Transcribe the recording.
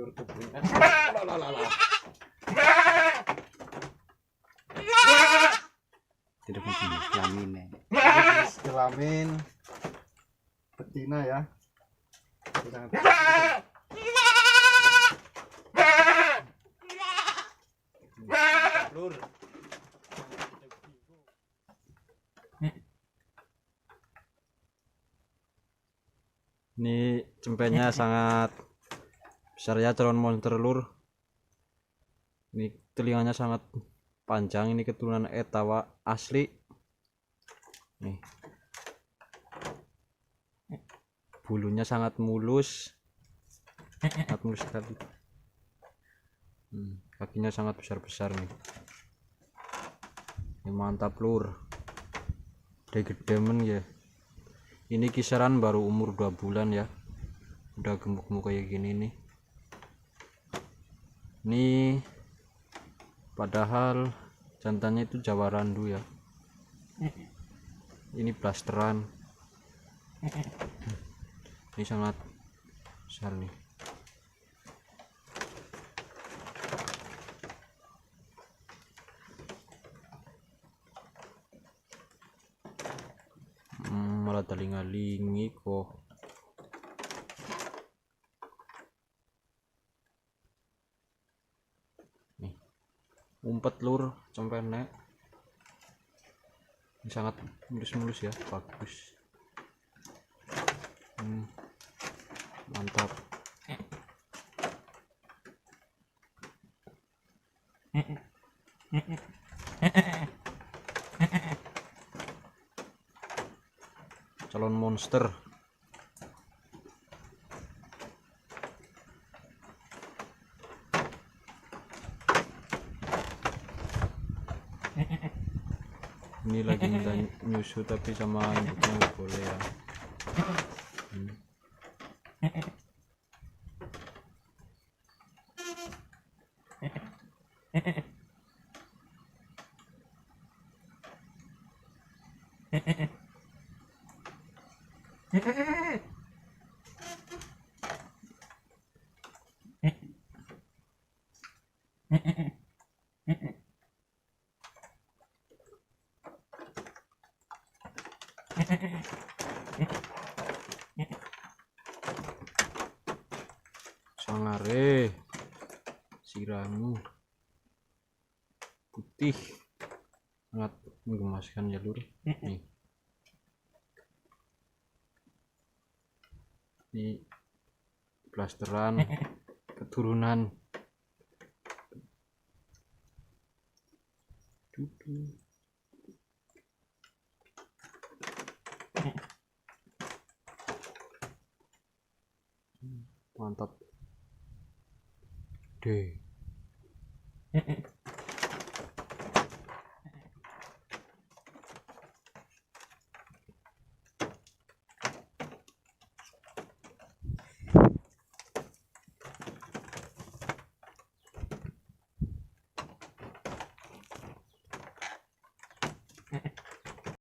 telur tubuhnya. Tidak mungkin kelamin ya. Kelamin betina ya. Sangat telur. Ini cempenya sangat besar ya, calon monster lur. Ini telinganya sangat panjang, ini keturunan Etawa asli. Nih, bulunya sangat mulus sekali. Kakinya sangat besar nih. Ini mantap lur, gede men ya. Ini kisaran baru umur 2 bulan ya, udah gemuk-gemuk kayak gini nih. Ini padahal jantannya itu Jawa Randu ya, ini blasteran. Ini sangat besar nih. Malah taling-alingi kok. Nih, umpet lur cempene. Ini sangat mulus-mulus ya, bagus. Mantap. Calon monster. Ini lagi minta nyusu tapi sama induknya nggak boleh ya. Sangare siramu putih sangat menggemaskan ya lur. Nih, ini blasteran keturunan Dudu. Mantap deh.